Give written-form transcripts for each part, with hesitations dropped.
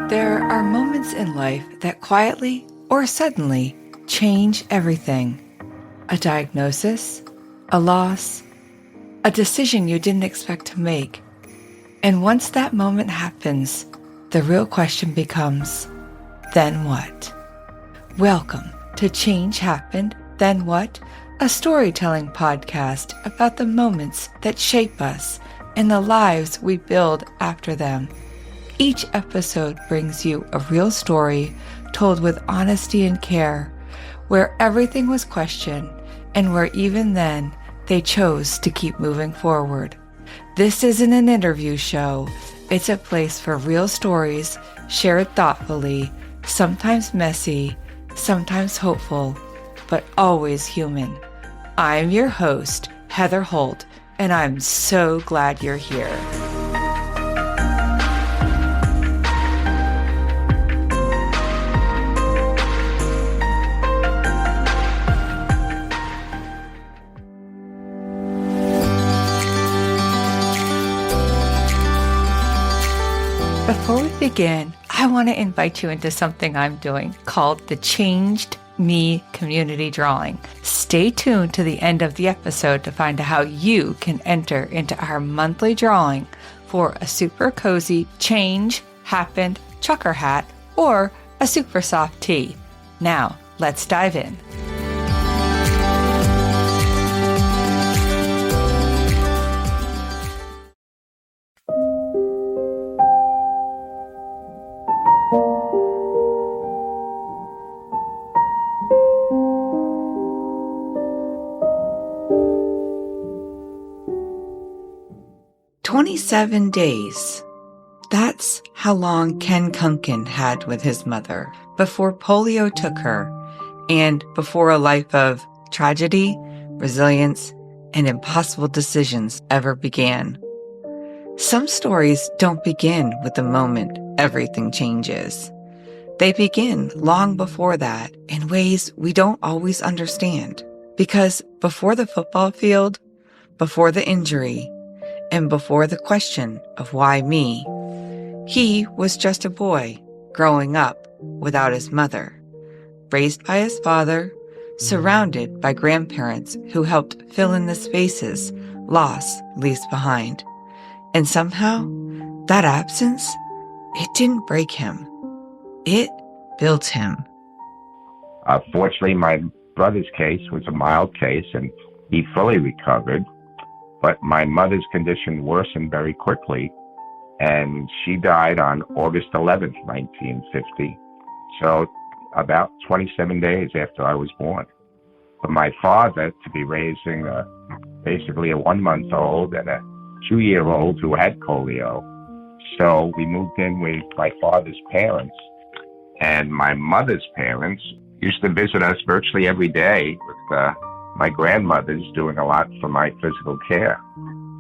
There are moments in life that quietly or suddenly change everything. A diagnosis, a loss, a decision you didn't expect to make. And once that moment happens, the real question becomes, then what? Welcome to Change Happened, Then What? A storytelling podcast about the moments that shape us and the lives we build after them. Each episode brings you a real story told with honesty and care, where everything was questioned and where even then they chose to keep moving forward. This isn't an interview show. It's a place for real stories shared thoughtfully, sometimes messy, sometimes hopeful, but always human. I'm your host, Heather Holt, and I'm so glad you're here. Before we begin, I want to invite you into something I'm doing called the Changed Me Community Drawing. Stay tuned to the end of the episode to find out how you can enter into our monthly drawing for a super cozy Change Happened trucker hat or a super soft tee. Now, let's dive in. "27 days. That's how long Ken Kunken had with his mother before polio took her and before a life of tragedy, resilience, and impossible decisions ever began. Some stories don't begin with the moment everything changes. They begin long before that in ways we don't always understand. Because before the football field, before the injury, and before the question of why me, he was just a boy growing up without his mother, raised by his father, surrounded by grandparents who helped fill in the spaces loss leaves behind. And somehow, that absence, it didn't break him. It built him." Fortunately, my brother's case was a mild case and he fully recovered. But my mother's condition worsened very quickly, and she died on August 11th, 1950. So about 27 days after I was born. For my father to be raising basically a 1-month-old and a 2-year-old who had polio. So we moved in with my father's parents, and my mother's parents used to visit us virtually every day with my grandmother's doing a lot for my physical care.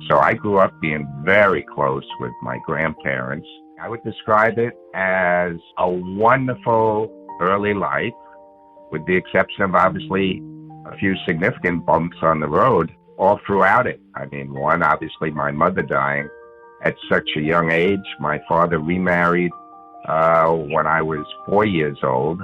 So I grew up being very close with my grandparents. I would describe it as a wonderful early life, with the exception of obviously a few significant bumps on the road all throughout it. I mean, one, obviously my mother dying at such a young age. My father remarried when I was 4 years old.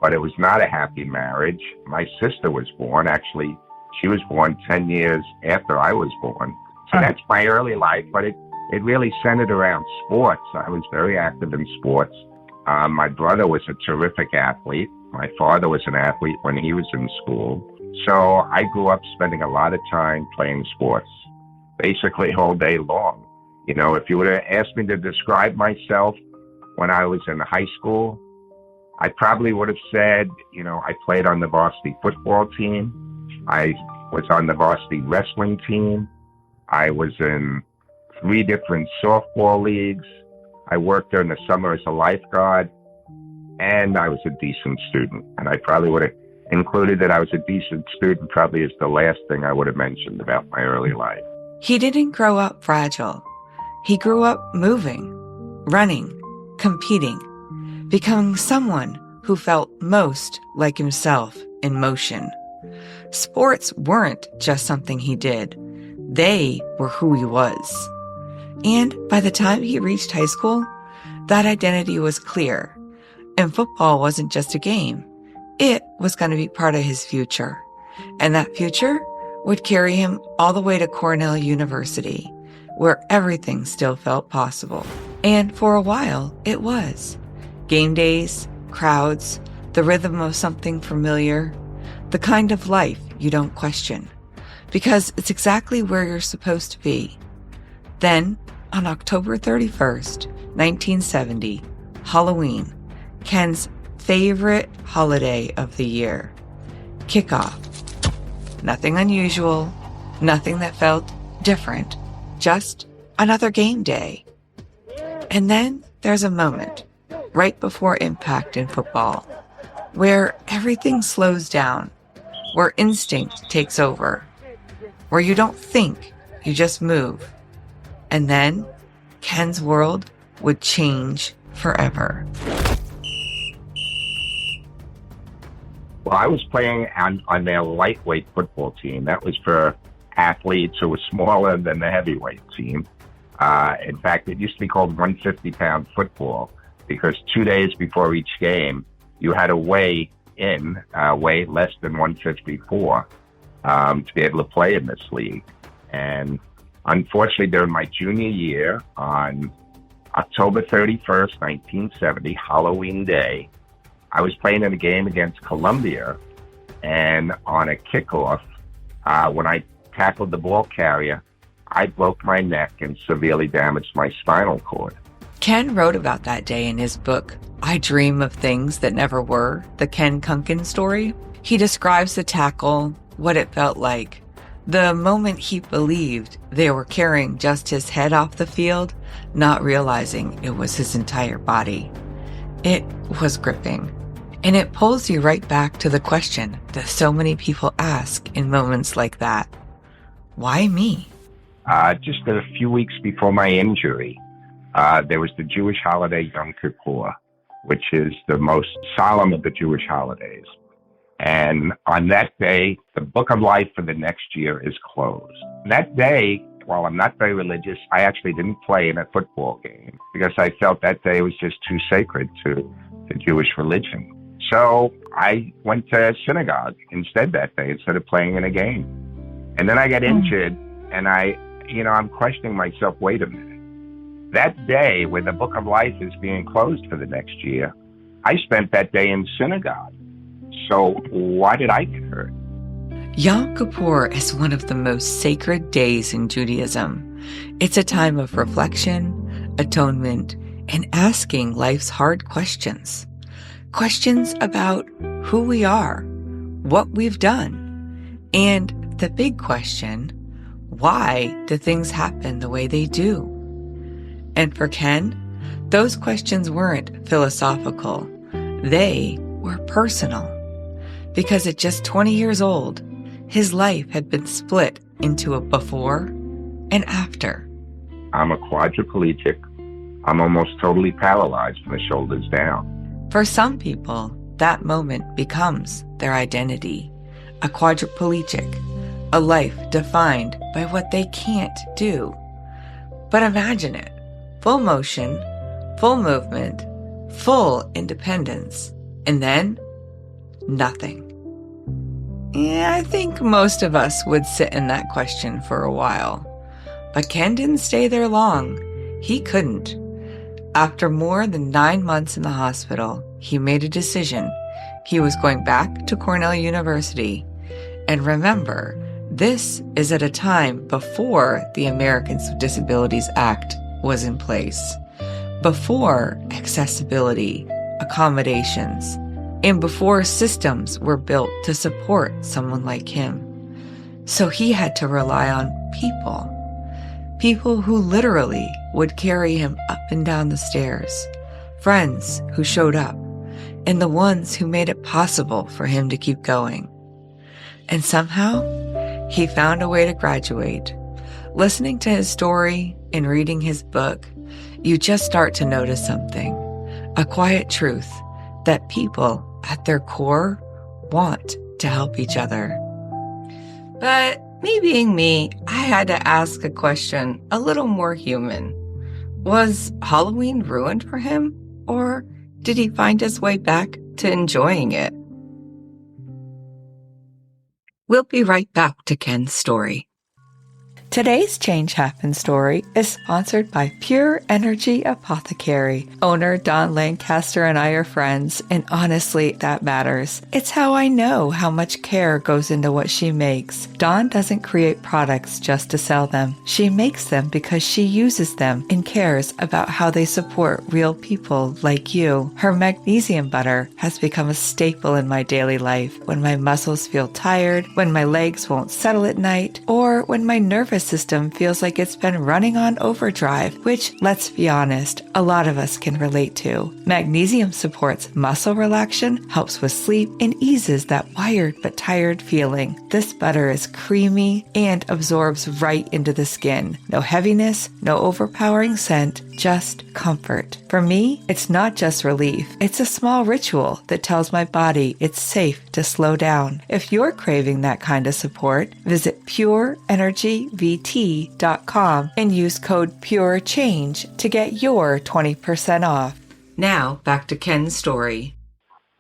But it was not a happy marriage. My sister was born. Actually, she was born 10 years after I was born. So that's my early life, but it really centered around sports. I was very active in sports. My brother was a terrific athlete. My father was an athlete when he was in school. So I grew up spending a lot of time playing sports, basically all day long. You know, if you would have asked me to describe myself when I was in high school, I probably would have said, you know, I played on the varsity football team. I was on the varsity wrestling team. I was in 3 different softball leagues. I worked during the summer as a lifeguard, and I was a decent student. And I probably would have included that I was a decent student probably as the last thing I would have mentioned about my early life. He didn't grow up fragile. He grew up moving, running, competing, becoming someone who felt most like himself in motion. Sports weren't just something he did. They were who he was. And by the time he reached high school, that identity was clear, and football wasn't just a game. It was going to be part of his future, and that future would carry him all the way to Cornell University, where everything still felt possible. And for a while, it was. Game days, crowds, the rhythm of something familiar, the kind of life you don't question, because it's exactly where you're supposed to be. Then, on October 31st, 1970, Halloween, Ken's favorite holiday of the year, kickoff. Nothing unusual, nothing that felt different, just another game day. And then there's a moment, right before impact in football, where everything slows down, where instinct takes over, where you don't think, you just move. And then Ken's world would change forever. Well, I was playing on their lightweight football team. That was for athletes who were smaller than the heavyweight team. In fact, it used to be called 150-pound football because 2 days before each game, you had to weigh less than 154 to be able to play in this league. And unfortunately, during my junior year, on October 31st, 1970, Halloween Day, I was playing in a game against Columbia, and on a kickoff, when I tackled the ball carrier, I broke my neck and severely damaged my spinal cord. Ken wrote about that day in his book, I Dream of Things That Never Were, the Ken Kunken story. He describes the tackle, what it felt like, the moment he believed they were carrying just his head off the field, not realizing it was his entire body. It was gripping. And it pulls you right back to the question that so many people ask in moments like that. Why me? Just a few weeks before my injury, there was the Jewish holiday Yom Kippur, which is the most solemn of the Jewish holidays. And on that day, the book of life for the next year is closed. That day, while I'm not very religious, I actually didn't play in a football game because I felt that day was just too sacred to the Jewish religion. So I went to synagogue instead that day instead of playing in a game. And then I got injured, and I'm questioning myself, wait a minute. That day when the book of life is being closed for the next year, I spent that day in synagogue. So why did I get hurt? Yom Kippur is one of the most sacred days in Judaism. It's a time of reflection, atonement, and asking life's hard questions. Questions about who we are, what we've done, and the big question, why do things happen the way they do? And for Ken, those questions weren't philosophical. They were personal. Because at just 20 years old, his life had been split into a before and after. I'm a quadriplegic. I'm almost totally paralyzed from the shoulders down. For some people, that moment becomes their identity. A quadriplegic, a life defined by what they can't do. But imagine it. Full motion, full movement, full independence, and then nothing. Yeah, I think most of us would sit in that question for a while. But Ken didn't stay there long. He couldn't. After more than 9 months in the hospital, he made a decision. He was going back to Cornell University. And remember, this is at a time before the Americans with Disabilities Act was in place, before accessibility, accommodations, and before systems were built to support someone like him. So he had to rely on people who literally would carry him up and down the stairs, friends who showed up, and the ones who made it possible for him to keep going. And somehow, he found a way to graduate. Listening to his story and reading his book, you just start to notice something, a quiet truth that people at their core want to help each other. But me being me, I had to ask a question a little more human. Was Halloween ruined for him, or did he find his way back to enjoying it? We'll be right back to Ken's story. Today's Change Happen story is sponsored by Pure Energy Apothecary. Owner Don Lancaster and I are friends, and honestly, that matters. It's how I know how much care goes into what she makes. Dawn doesn't create products just to sell them. She makes them because she uses them and cares about how they support real people like you. Her magnesium butter has become a staple in my daily life when my muscles feel tired, when my legs won't settle at night, or when my nervous system feels like it's been running on overdrive, which, let's be honest, a lot of us can relate to. Magnesium supports muscle relaxation, helps with sleep, and eases that wired but tired feeling. This butter is creamy and absorbs right into the skin. No heaviness, no overpowering scent, just comfort. For me, it's not just relief. It's a small ritual that tells my body it's safe to slow down. If you're craving that kind of support, visit pureenergyvt.com and use code PURECHANGE to get your 20% off. Now, back to Ken's story.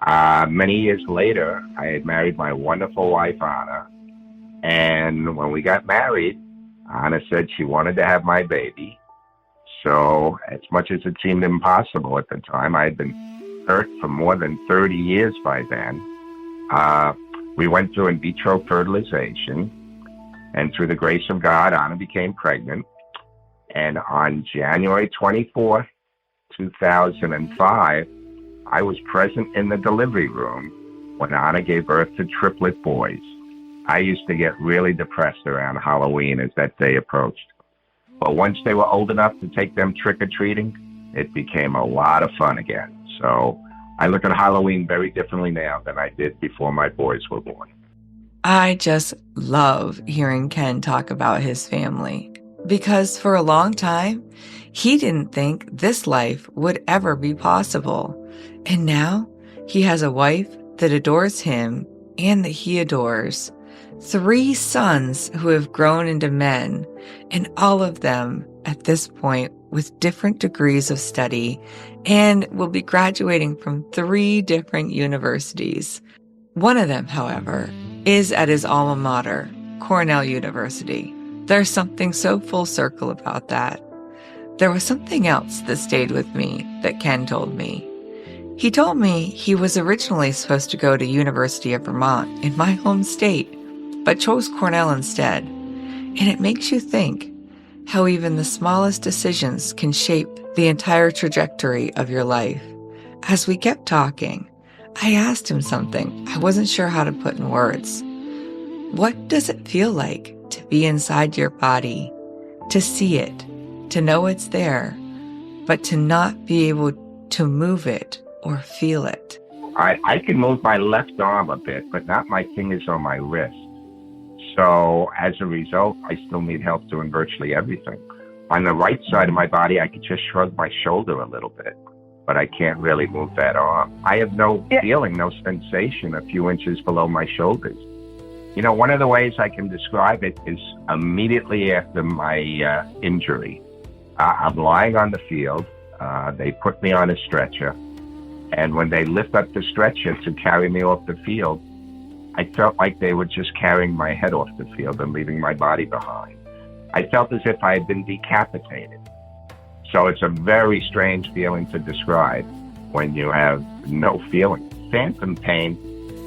Many years later, I had married my wonderful wife, Anna. And when we got married, Anna said she wanted to have my baby. So as much as it seemed impossible at the time, I had been hurt for more than 30 years by then. We went through in vitro fertilization, and through the grace of God, Anna became pregnant. And on January 24th, 2005, I was present in the delivery room when Anna gave birth to triplet boys. I used to get really depressed around Halloween as that day approached. But once they were old enough to take them trick-or-treating, it became a lot of fun again. So I look at Halloween very differently now than I did before my boys were born. I just love hearing Ken talk about his family, because for a long time, he didn't think this life would ever be possible. And now he has a wife that adores him and that he adores. 3 sons who have grown into men, and all of them at this point with different degrees of study, and will be graduating from 3 different universities. One of them, however, is at his alma mater, Cornell University. There's something so full circle about that. There was something else that stayed with me that Ken told me. He told me he was originally supposed to go to University of Vermont in my home state, but chose Cornell instead. And it makes you think how even the smallest decisions can shape the entire trajectory of your life. As we kept talking, I asked him something I wasn't sure how to put in words. What does it feel like to be inside your body, to see it, to know it's there, but to not be able to move it or feel it? I can move my left arm a bit, but not my fingers or my wrist. So as a result, I still need help doing virtually everything. On the right side of my body, I could just shrug my shoulder a little bit, but I can't really move that arm. I have no feeling, no sensation a few inches below my shoulders. You know, one of the ways I can describe it is immediately after my injury. I'm lying on the field. They put me on a stretcher. And when they lift up the stretcher to carry me off the field, I felt like they were just carrying my head off the field and leaving my body behind. I felt as if I had been decapitated. So it's a very strange feeling to describe when you have no feeling. Phantom pain.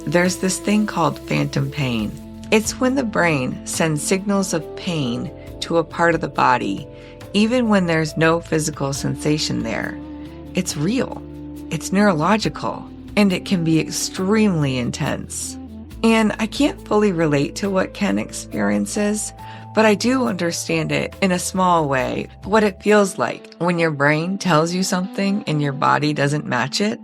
There's this thing called phantom pain. It's when the brain sends signals of pain to a part of the body, even when there's no physical sensation there. It's real, it's neurological, and it can be extremely intense. And I can't fully relate to what Ken experiences, but I do understand it in a small way, what it feels like when your brain tells you something and your body doesn't match it.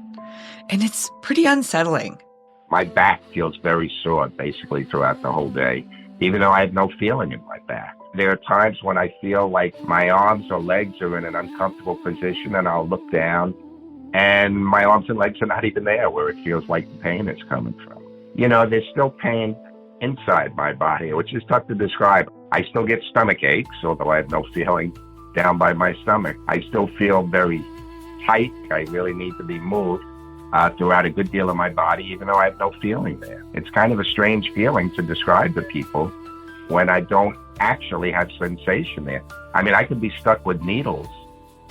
And it's pretty unsettling. My back feels very sore basically throughout the whole day, even though I have no feeling in my back. There are times when I feel like my arms or legs are in an uncomfortable position, and I'll look down and my arms and legs are not even there where it feels like the pain is coming from. You know, there's still pain inside my body, which is tough to describe. I still get stomach aches, although I have no feeling. down by my stomach. I still feel very tight. I really need to be moved throughout a good deal of my body, even though I have no feeling there. It's kind of a strange feeling to describe to people when I don't actually have sensation there. I mean, I could be stuck with needles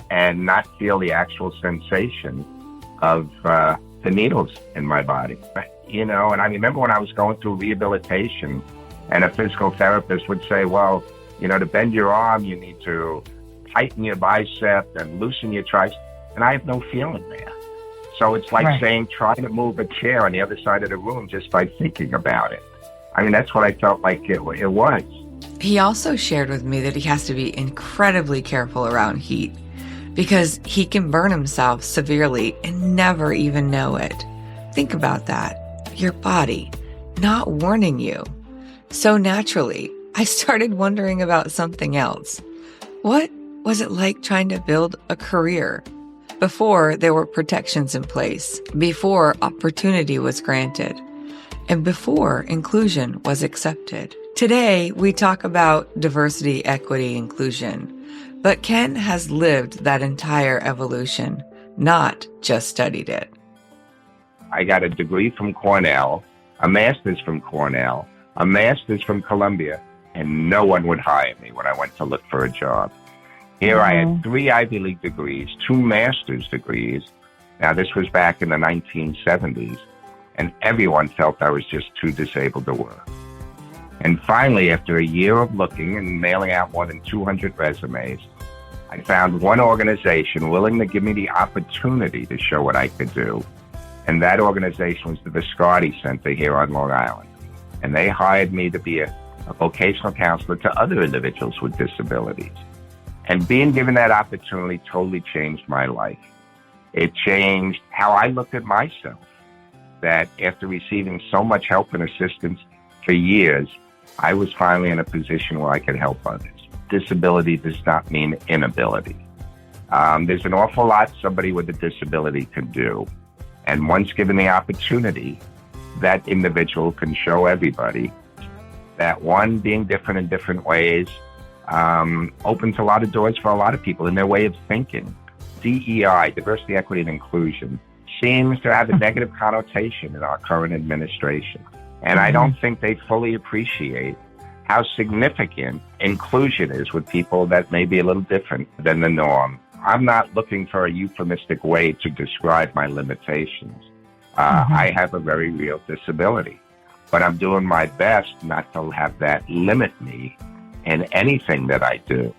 and not feel the actual sensation of the needles in my body. You know, and I remember when I was going through rehabilitation and a physical therapist would say, well, you know, to bend your arm, you need to tighten your bicep and loosen your tricep. And I have no feeling there. So it's like saying, try to move a chair on the other side of the room just by thinking about it. I mean, that's what I felt like it was. He also shared with me that he has to be incredibly careful around heat because he can burn himself severely and never even know it. Think about that. Your body not warning you. So naturally, I started wondering about something else. What was it like trying to build a career before there were protections in place, before opportunity was granted, and before inclusion was accepted? Today, we talk about diversity, equity, inclusion, but Ken has lived that entire evolution, not just studied it. I got a degree from Cornell, a master's from Cornell, a master's from Columbia, and no one would hire me when I went to look for a job. Here I had 3 Ivy League degrees, 2 master's degrees. Now, this was back in the 1970s, and everyone felt I was just too disabled to work. And finally, after a year of looking and mailing out more than 200 resumes, I found one organization willing to give me the opportunity to show what I could do. And that organization was the Viscardi Center here on Long Island. And they hired me to be a vocational counselor to other individuals with disabilities. And being given that opportunity totally changed my life. It changed how I looked at myself, that after receiving so much help and assistance for years, I was finally in a position where I could help others. Disability does not mean inability. There's an awful lot somebody with a disability can do. And once given the opportunity, that individual can show everybody that one, being different in different ways, opens a lot of doors for a lot of people in their way of thinking. DEI, diversity, equity, and inclusion, seems to have a negative connotation in our current administration. And I don't think they fully appreciate how significant inclusion is with people that may be a little different than the norm. I'm not looking for a euphemistic way to describe my limitations. I have a very real disability, but I'm doing my best not to have that limit me in anything that I do.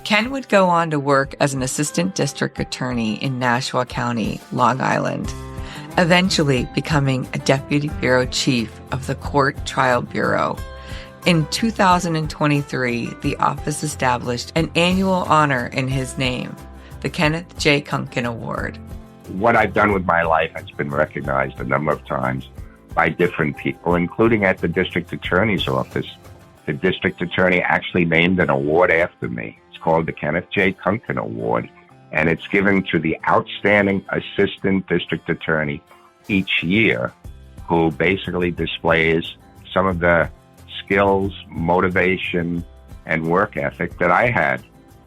Ken would go on to work as an assistant district attorney in Nashua County, Long Island, eventually becoming a deputy bureau chief of the Court Trial Bureau. In 2023, the office established an annual honor in his name, the Kenneth J. Kunken Award. What I've done with my life has been recognized a number of times by different people, including at the district attorney's office. The district attorney actually named an award after me. It's called the Kenneth J. Kunken Award, and it's given to the outstanding assistant district attorney each year who basically displays some of the skills, motivation, and work ethic that I had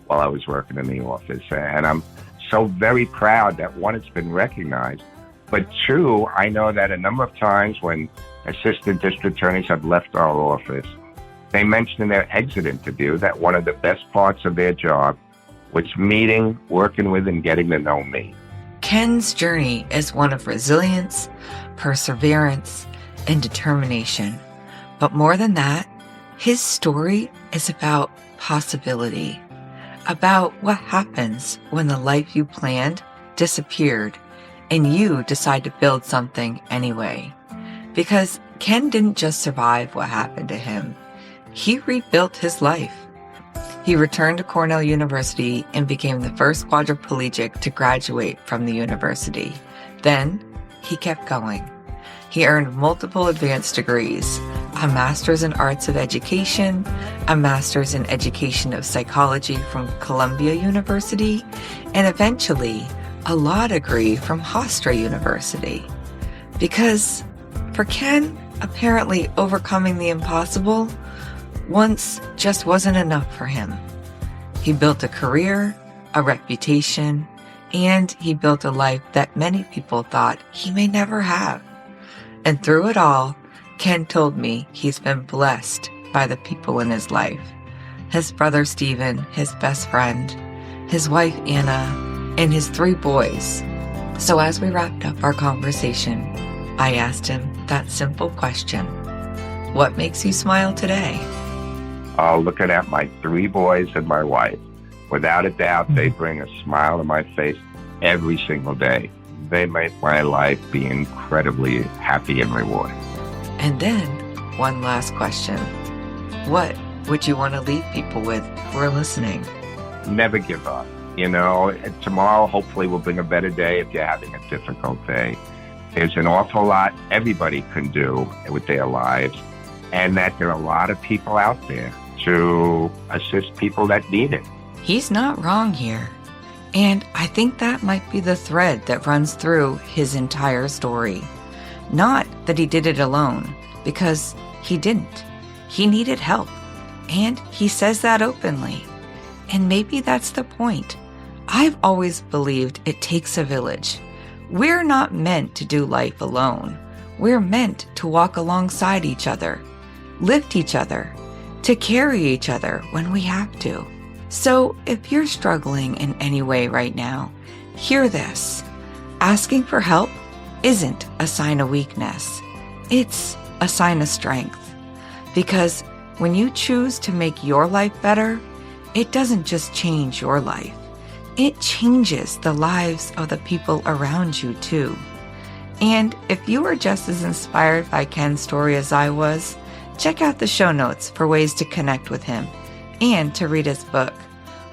while I was working in the office. And I'm so very proud that, one, it's been recognized, but two, I know that a number of times when assistant district attorneys have left our office, they mentioned in their exit interview that one of the best parts of their job was meeting, working with, and getting to know me. Ken's journey is one of resilience, perseverance, and determination. But more than that, his story is about possibility, about what happens when the life you planned disappeared and you decide to build something anyway. Because Ken didn't just survive what happened to him, he rebuilt his life. He returned to Cornell University and became the first quadriplegic to graduate from the university. Then he kept going. He earned multiple advanced degrees, a master's in arts of education, a master's in education of psychology from Columbia University, and eventually a law degree from Hofstra University. Because for Ken, apparently overcoming the impossible once just wasn't enough for him. He built a career, a reputation, and he built a life that many people thought he may never have. And through it all, Ken told me he's been blessed by the people in his life. His brother Stephen, his best friend, his wife Anna, and his 3 boys. So as we wrapped up our conversation, I asked him that simple question: what makes you smile today? Looking at my 3 boys and my wife, without a doubt, they bring a smile to my face every single day. They make my life be incredibly happy and rewarding. And then, one last question. What would you want to leave people with who are listening? Never give up. Tomorrow hopefully will bring a better day if you're having a difficult day. There's an awful lot everybody can do with their lives, and that there are a lot of people out there to assist people that need it. He's not wrong here. And I think that might be the thread that runs through his entire story. Not that he did it alone, because he didn't. He needed help, and he says that openly. And maybe that's the point. I've always believed it takes a village. We're not meant to do life alone. We're meant to walk alongside each other, lift each other, to carry each other when we have to. So if you're struggling in any way right now, hear this. Asking for help isn't a sign of weakness. It's a sign of strength. Because when you choose to make your life better, it doesn't just change your life. It changes the lives of the people around you too. And if you were just as inspired by Ken's story as I was, check out the show notes for ways to connect with him and to read his book.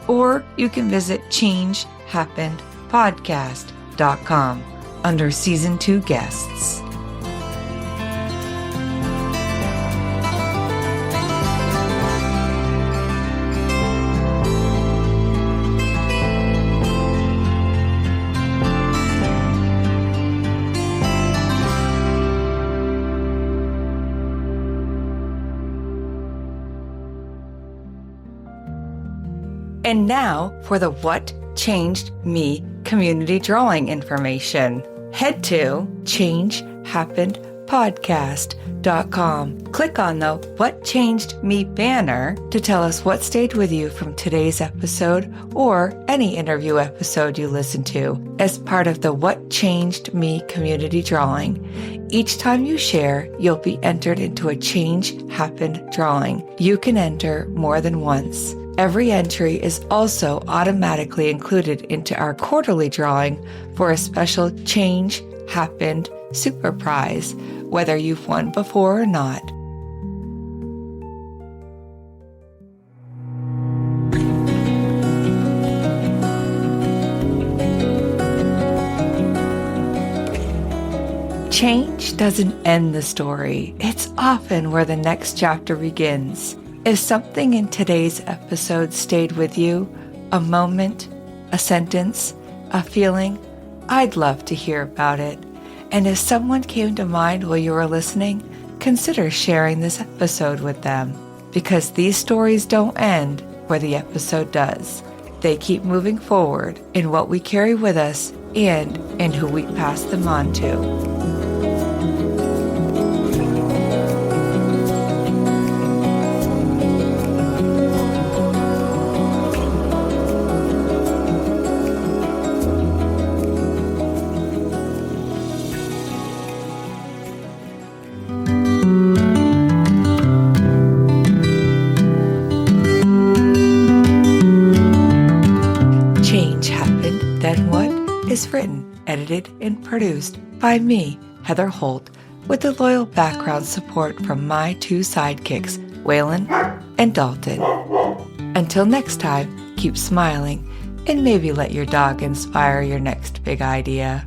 Or you can visit changehappenedpodcast.com under Season 2 guests. And now for the What Changed Me community drawing information. Head to changehappenedpodcast.com. Click on the What Changed Me banner to tell us what stayed with you from today's episode or any interview episode you listen to as part of the What Changed Me community drawing. Each time you share, you'll be entered into a Change Happened drawing. You can enter more than once. Every entry is also automatically included into our quarterly drawing for a special Change Happened Super Prize, whether you've won before or not. Change doesn't end the story. It's often where the next chapter begins. If something in today's episode stayed with you, a moment, a sentence, a feeling, I'd love to hear about it. And if someone came to mind while you were listening, consider sharing this episode with them. Because these stories don't end where the episode does. They keep moving forward in what we carry with us and in who we pass them on to. Is written, edited, and produced by me, Heather Holt, with the loyal background support from my 2 sidekicks, Waylon and Dalton. Until next time, keep smiling and maybe let your dog inspire your next big idea.